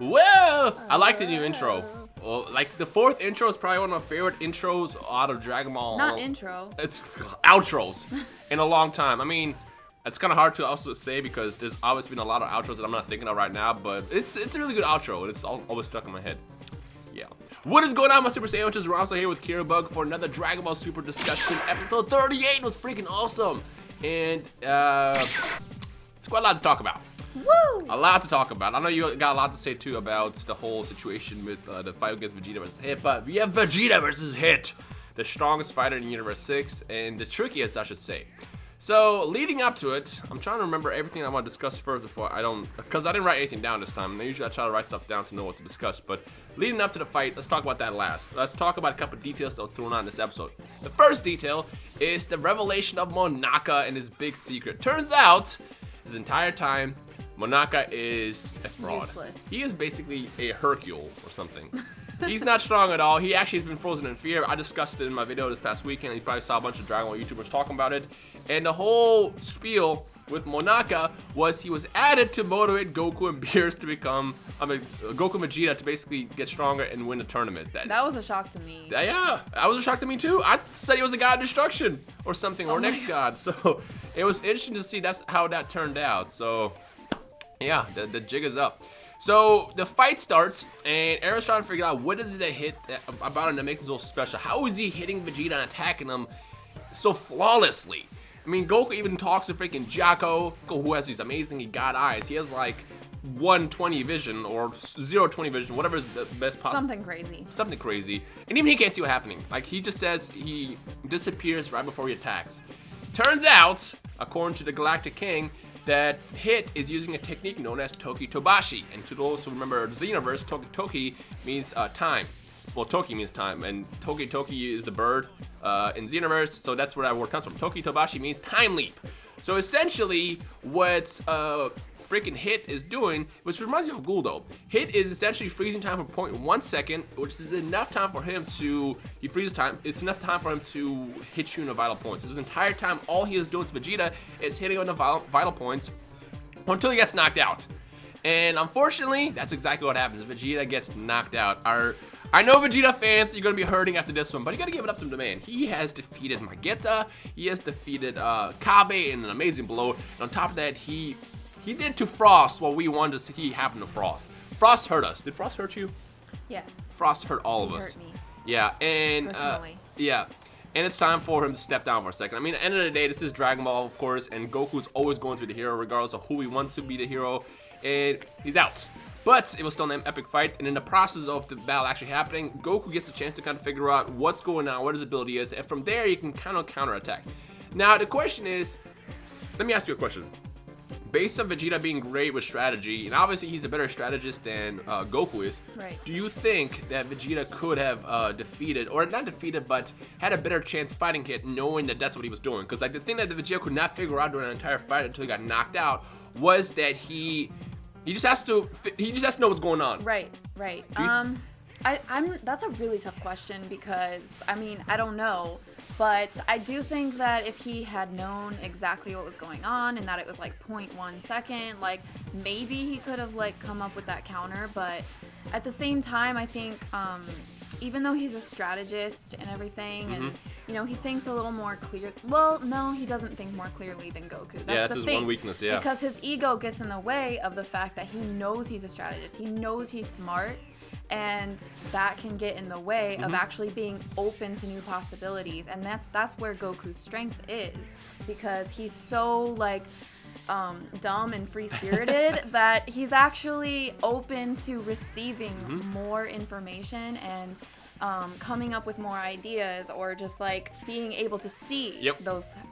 Well, I like the new intro. Well, like the fourth intro is probably one of my favorite intros out of Dragon Ball. Not intro. It's outros in a long time. I mean, it's kind of hard to also say because there's obviously been a lot of outros that I'm not thinking of right now, but it's a really good outro and it's always stuck in my head. Yeah. What is going on, my Super Sandwiches? We're also here with Kiribug for another Dragon Ball Super discussion. Episode 38 was freaking awesome. And it's quite a lot to talk about. Woo! A lot to talk about. I know you got a lot to say too about the whole situation with the fight against Vegeta versus Hit, but we have Vegeta versus Hit, the strongest fighter in Universe 6, and the trickiest, I should say. So, leading up to it, I'm trying to remember everything I want to discuss first before because I didn't write anything down this time, and usually I try to write stuff down to know what to discuss, but leading up to the fight, let's talk about that last. Let's talk about a couple of details that were thrown on in this episode. The first detail is the revelation of Monaka and his big secret. Turns out, his entire time, Monaka is a fraud. Useless. He is basically a Hercule or something. He's not strong at all. He actually has been frozen in fear. I discussed it in my video this past weekend. You probably saw a bunch of Dragon Ball YouTubers talking about it. And the whole spiel with Monaka was he was added to motivate Goku and Beerus to become, Goku and Vegeta to basically get stronger and win the tournament. That was a shock to me. Yeah, that was a shock to me too. I said he was a god of destruction or something, or next god. So it was interesting to see that's how that turned out. So yeah, the jig is up. So the fight starts, and Aaron's trying to figure out what is it that hit about him that makes him so special. How is he hitting Vegeta and attacking him so flawlessly? I mean, Goku even talks to freaking Jocko, who has these amazing god eyes. He has like 120 vision or 020 vision, whatever is the best possible. Something crazy. Something crazy. And even he can't see what's happening. Like, he just says he disappears right before he attacks. Turns out, according to the Galactic King, that Hit is using a technique known as Tokitobashi. And to those who remember the Xenoverse, Toki means time. Well, Toki means time, and Toki is the bird in Xenoverse, so that's where that word comes from. Tokitobashi means time leap. So essentially, what freaking Hit is doing, which reminds me of Guldo. Hit is essentially freezing time for 0.1 second, which is enough time for him to, he freezes time, it's enough time for him to hit you in the vital points. His entire time, all he is doing to Vegeta is hitting on the vital points until he gets knocked out. And unfortunately, that's exactly what happens. Vegeta gets knocked out. I know Vegeta fans, you're going to be hurting after this one, but you got to give it up to the man. He has defeated Vegeta, he has defeated Kabe in an amazing blow, and on top of that, he did to Frost what we wanted to see happen to Frost. Frost hurt us. Did Frost hurt you? Yes. Frost hurt all of us. Hurt me. Yeah, and personally. Yeah, and it's time for him to step down for a second. I mean, at the end of the day, this is Dragon Ball, of course, and Goku's always going to be the hero, regardless of who he wants to be the hero, and he's out. But it was still an epic fight, and in the process of the battle actually happening, Goku gets a chance to kind of figure out what's going on, what his ability is, and from there, you can kind of counterattack. Now, the question is, let me ask you a question. Based on Vegeta being great with strategy, and obviously he's a better strategist than Goku is, right. Do you think that Vegeta could have defeated, or not defeated, but had a better chance fighting Hit knowing that that's what he was doing? Because like the thing that the Vegeta could not figure out during the entire fight until he got knocked out was that he just has to know what's going on. Right. That's a really tough question because, I mean, I don't know. But I do think that if he had known exactly what was going on and that it was like 0.1 second, like maybe he could have like come up with that counter. But at the same time, I think even though he's a strategist and everything, and you know, he thinks a little more clear. Well, no, he doesn't think more clearly than Goku. That's his one weakness. Yeah, because his ego gets in the way of the fact that he knows he's a strategist. He knows he's smart. And that can get in the way of actually being open to new possibilities, and that's where Goku's strength is, because he's so like dumb and free-spirited that he's actually open to receiving more information and coming up with more ideas, or just like being able to see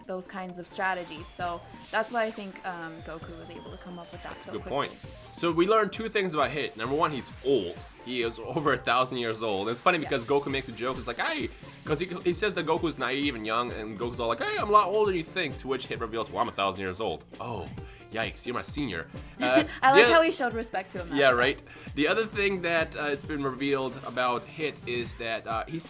those kinds of strategies. So that's why I think Goku was able to come up with that so quickly. Good point. So we learned two things about Hit. Number one, he's old. He is over 1,000 years old. And it's funny because Goku makes a joke. It's like, hey, because he says that Goku's naive and young, and Goku's all like, hey, I'm a lot older than you think. To which Hit reveals, well, I'm 1,000 years old. Oh, yikes, you're my senior. I like how he showed respect to him. Yeah, right. The other thing that it's been revealed about Hit is that he's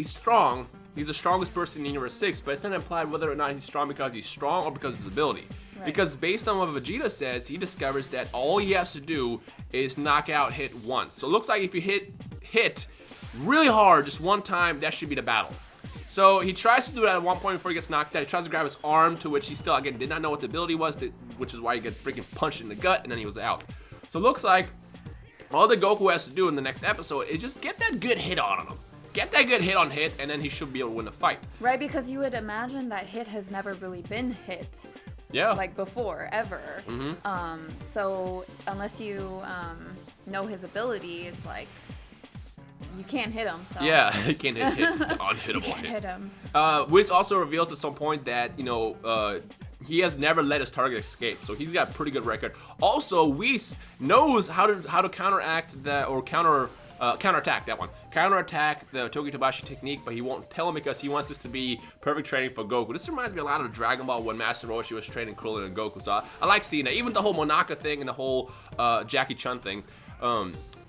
strong. He's the strongest person in Universe 6, but it's not implied whether or not he's strong because he's strong or because of his ability. Because based on what Vegeta says, he discovers that all he has to do is knock out Hit once. So it looks like if you hit really hard just one time, that should be the battle. So he tries to do that at one point before he gets knocked out. He tries to grab his arm, to which he still, again, did not know what the ability was, which is why he got freaking punched in the gut, and then he was out. So it looks like all that Goku has to do in the next episode is just get that good hit on him. Get that good hit on Hit, and then he should be able to win the fight. Right, because you would imagine that Hit has never really been hit. Yeah. Like before, ever. So unless you know his ability, it's like you can't hit him. So. Yeah, you can't hit unhittable you can't hit him. Whis also reveals at some point that he has never let his target escape, so he's got a pretty good record. Also, Whis knows how to counteract counterattack the Tokitobashi technique, but he won't tell him because he wants this to be perfect training for Goku. This reminds me a lot of Dragon Ball when Master Roshi was training Krillin and Goku, so I like seeing that. Even the whole Monaka thing and the whole Jackie Chun thing.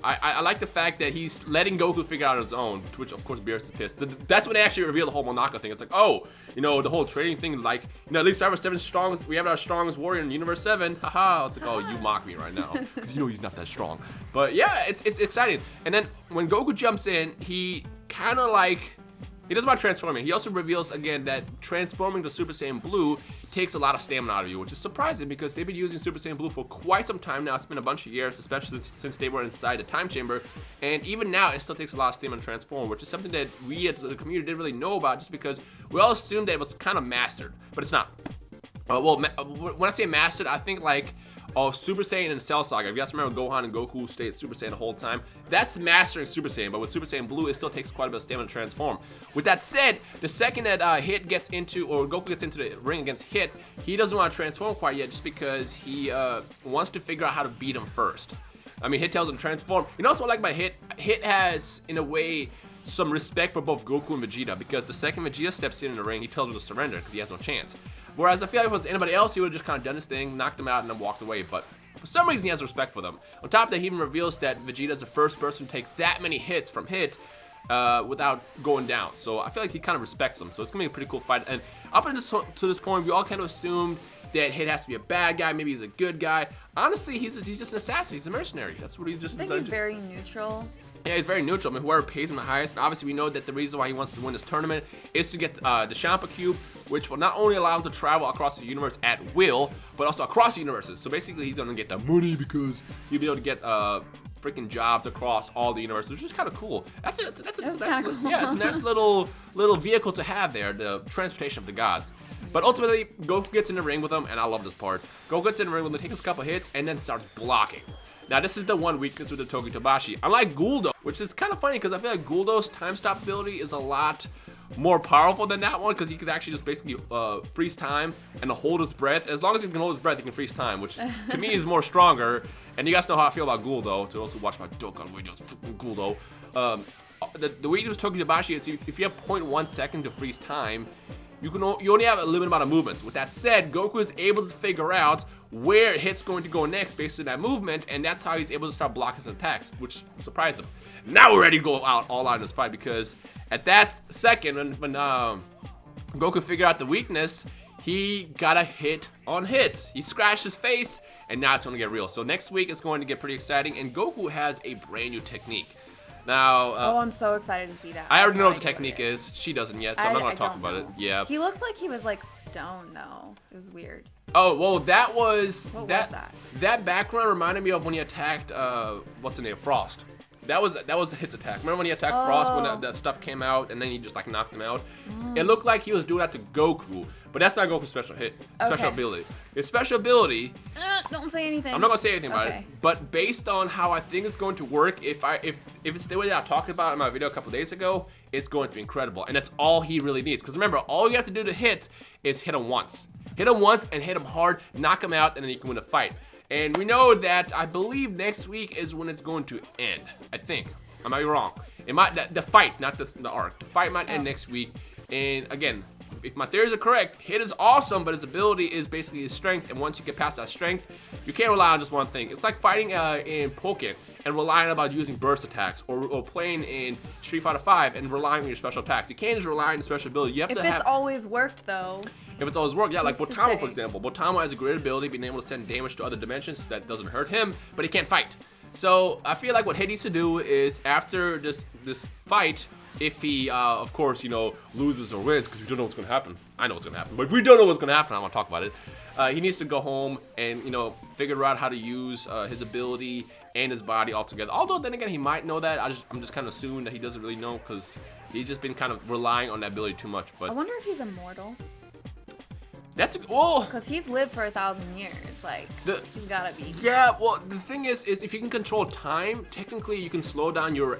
I like the fact that he's letting Goku figure out on his own, to which of course Beerus is pissed. That's when they actually reveal the whole Monaka thing. It's like, oh, the whole training thing, like, at least we have our strongest warrior in Universe 7. Haha. It's like, oh, you mock me right now, because he's not that strong. But yeah, it's exciting. And then when Goku jumps in, he kind of like, he doesn't want transforming. He also reveals again that transforming to Super Saiyan Blue takes a lot of stamina out of you, which is surprising because they've been using Super Saiyan Blue for quite some time now. It's been a bunch of years, especially since they were inside the time chamber. And even now, it still takes a lot of stamina to transform, which is something that we as the community didn't really know about just because we all assumed that it was kind of mastered, but it's not. When I say mastered, I think like Super Saiyan and Cell Saga. If you guys remember, Gohan and Goku stayed Super Saiyan the whole time. That's mastering Super Saiyan, but with Super Saiyan Blue, it still takes quite a bit of stamina to transform. With that said, the second that Goku gets into the ring against Hit, he doesn't want to transform quite yet just because he wants to figure out how to beat him first. I mean, Hit tells him to transform. Also, what I like about Hit, Hit has, in a way, some respect for both Goku and Vegeta because the second Vegeta steps in the ring, he tells him to surrender because he has no chance. Whereas I feel like if it was anybody else, he would have just kind of done his thing, knocked him out, and then walked away. But for some reason, he has respect for them. On top of that, he even reveals that Vegeta is the first person to take that many hits from Hit without going down. So I feel like he kind of respects them. So it's going to be a pretty cool fight. And up until this point, we all kind of assumed that Hit has to be a bad guy. Maybe he's a good guy. Honestly, he's just an assassin. He's a mercenary. That's what he's just. I think he's very neutral. Yeah, he's very neutral. I mean, whoever pays him the highest. And obviously, we know that the reason why he wants to win this tournament is to get the Champa Cube, which will not only allow him to travel across the universe at will, but also across universes. So basically, he's going to get the money because he'll be able to get freaking jobs across all the universes, which is kind of cool. That's a nice, cool. Yeah, it's a nice little vehicle to have there, the transportation of the gods. But ultimately, Goku gets in the ring with him, and I love this part. Goku gets in the ring with him, takes a couple hits, and then starts blocking. Now, this is the one weakness with the Tokitobashi. Unlike Guldo, which is kind of funny because I feel like Guldo's time stop ability is a lot more powerful than that one because he can actually just basically freeze time and hold his breath. As long as he can hold his breath, he can freeze time, which to me is more stronger. And you guys know how I feel about Guldo. To also watch my Dokkan videos, Guldo. The weakness with Tokitobashi is if you have 0.1 second to freeze time, you only have a limited amount of movements. With that said, Goku is able to figure out where Hit's going to go next based on that movement, and that's how he's able to start blocking his attacks, which surprised him. Now we're ready to go all out in this fight because at that second, when Goku figured out the weakness, he got a hit on Hit. He scratched his face, and now it's going to get real. So next week it's going to get pretty exciting, and Goku has a brand new technique. Now, I'm so excited to see that. I already know what the technique is. She doesn't yet, so I'm not going to talk about it. Yeah. He looked like he was like stoned though. It was weird. Oh, well, that was what was that? That background reminded me of when he attacked what's the name? Frost. That was Hit's attack. Remember when he attacked Frost when that stuff came out and then he just like knocked him out? It looked like he was doing that to Goku, but that's not Goku's special ability. His special ability. Don't say anything. I'm not gonna say anything about it. But based on how I think it's going to work, if it's the way that I talked about in my video a couple days ago, it's going to be incredible, and that's all he really needs. Because remember, all you have to do to hit is hit him once. Hit him once and hit him hard, knock him out, and then you can win a fight. And we know that I believe next week is when it's going to end. I think. I might be wrong. It might the fight, not the arc. The fight might end next week. And again, if my theories are correct, Hit is awesome, but his ability is basically his strength. And once you get past that strength, you can't rely on just one thing. It's like fighting in Pokken and relying about using burst attacks, or playing in Street Fighter V and relying on your special attacks. You can't just rely on your special ability. You have to have. If it's always worked though. if it's always worked. Yeah, like Who's to Botamo, for say? example. Botamo has a great ability being able to send damage to other dimensions that doesn't hurt him, but he can't fight. So I feel like what Hit needs to do is after this fight, if he, of course, loses or wins, because we don't know what's going to happen. I know what's going to happen, but if we don't know what's going to happen, I want to talk about it. He needs to go home and, figure out how to use his ability and his body all together. Although, then again, he might know that. I'm just kind of assuming that he doesn't really know because he's just been kind of relying on that ability too much. But I wonder if he's immortal. That's well, because he's lived for 1,000 years. Like, he's gotta be. Yeah, well, the thing is if you can control time, technically you can slow down your.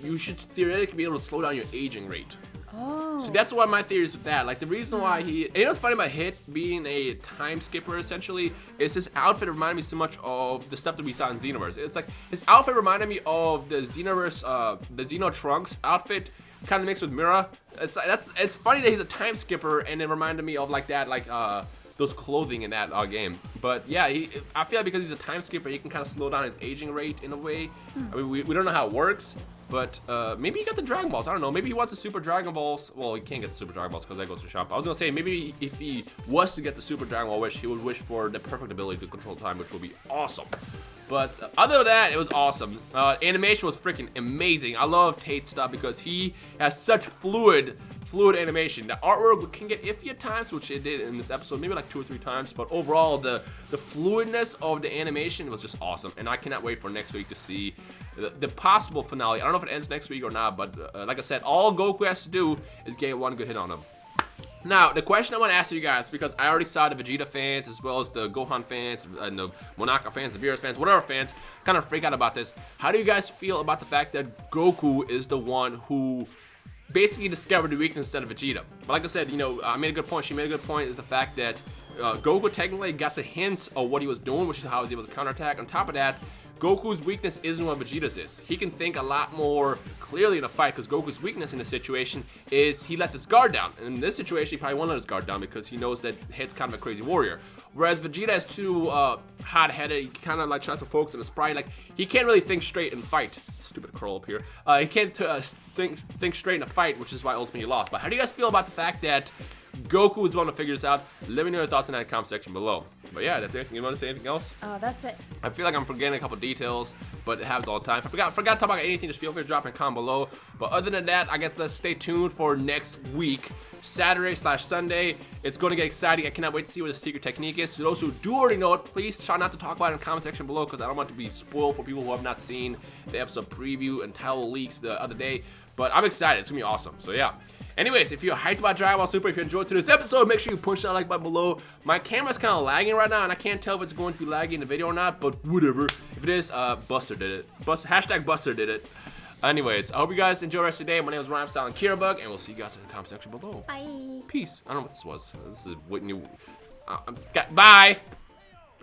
You should theoretically be able to slow down your aging rate. Oh. So that's why my theory is with that. Like the reason why he, and what's funny about Hit being a time skipper essentially is his outfit reminded me so much of the stuff that we saw in Xenoverse. It's like his outfit reminded me of the Xenoverse, the Xeno Trunks outfit, kind of mixed with Mira. It's funny that he's a time skipper, and it reminded me of like that, like those clothing in that game. But yeah, I feel like because he's a time skipper, he can kind of slow down his aging rate in a way. I mean, we don't know how it works. But maybe he got the Dragon Balls. I don't know. Maybe he wants the Super Dragon Balls. Well, he can't get the Super Dragon Balls because that goes to shop. I was going to say, maybe if he was to get the Super Dragon Ball wish, he would wish for the perfect ability to control time, which would be awesome. But other than that, it was awesome. Animation was freaking amazing. I love Tate's stuff because he has such fluid animation. The artwork can get iffy at times, which it did in this episode, maybe like 2 or 3 times. But overall, the fluidness of the animation was just awesome. And I cannot wait for next week to see the possible finale. I don't know if it ends next week or not, but like I said, all Goku has to do is get one good hit on him. Now, the question I want to ask you guys, because I already saw the Vegeta fans, as well as the Gohan fans, and the Monaka fans, the Beerus fans, whatever fans, kind of freak out about this. How do you guys feel about the fact that Goku is the one who basically discovered the weakness instead of Vegeta? But like I said, I made a good point. She made a good point, is the fact that Goku technically got the hint of what he was doing, which is how he was able to counterattack. On top of that, Goku's weakness isn't what Vegeta's is. He can think a lot more clearly in a fight because Goku's weakness in this situation is he lets his guard down. And in this situation, he probably won't let his guard down because he knows that Hit's kind of a crazy warrior. Whereas Vegeta is too hot-headed. He kind of like tries to focus on his pride. Like he can't really think straight and fight. Stupid curl up here. He can't think straight in a fight, which is why ultimately he lost. But how do you guys feel about the fact that Goku is the one to figure this out? Let me know your thoughts in that comment section below. But yeah, that's anything. You want to say anything else? That's it. I feel like I'm forgetting a couple details, but it happens all the time. If I forgot to talk about anything, just feel free to drop in a comment below. But other than that, I guess let's stay tuned for next week, Saturday/Sunday. It's going to get exciting. I cannot wait to see what the secret technique is. To those who do already know it, please try not to talk about it in the comment section below because I don't want to be spoiled for people who have not seen the episode preview and title leaks the other day. But I'm excited. It's going to be awesome. So yeah. Anyways, if you're hyped about Dragon Ball Super, if you enjoyed today's episode, make sure you push that like button below. My camera's kind of lagging right now, and I can't tell if it's going to be lagging in the video or not, but whatever. If it is, Buster did it. Hashtag Buster did it. Anyways, I hope you guys enjoy the rest of the day. My name is Rhymestyle and Kirabug, and we'll see you guys in the comment section below. Bye. Peace. I don't know what this was. This is what new. Bye.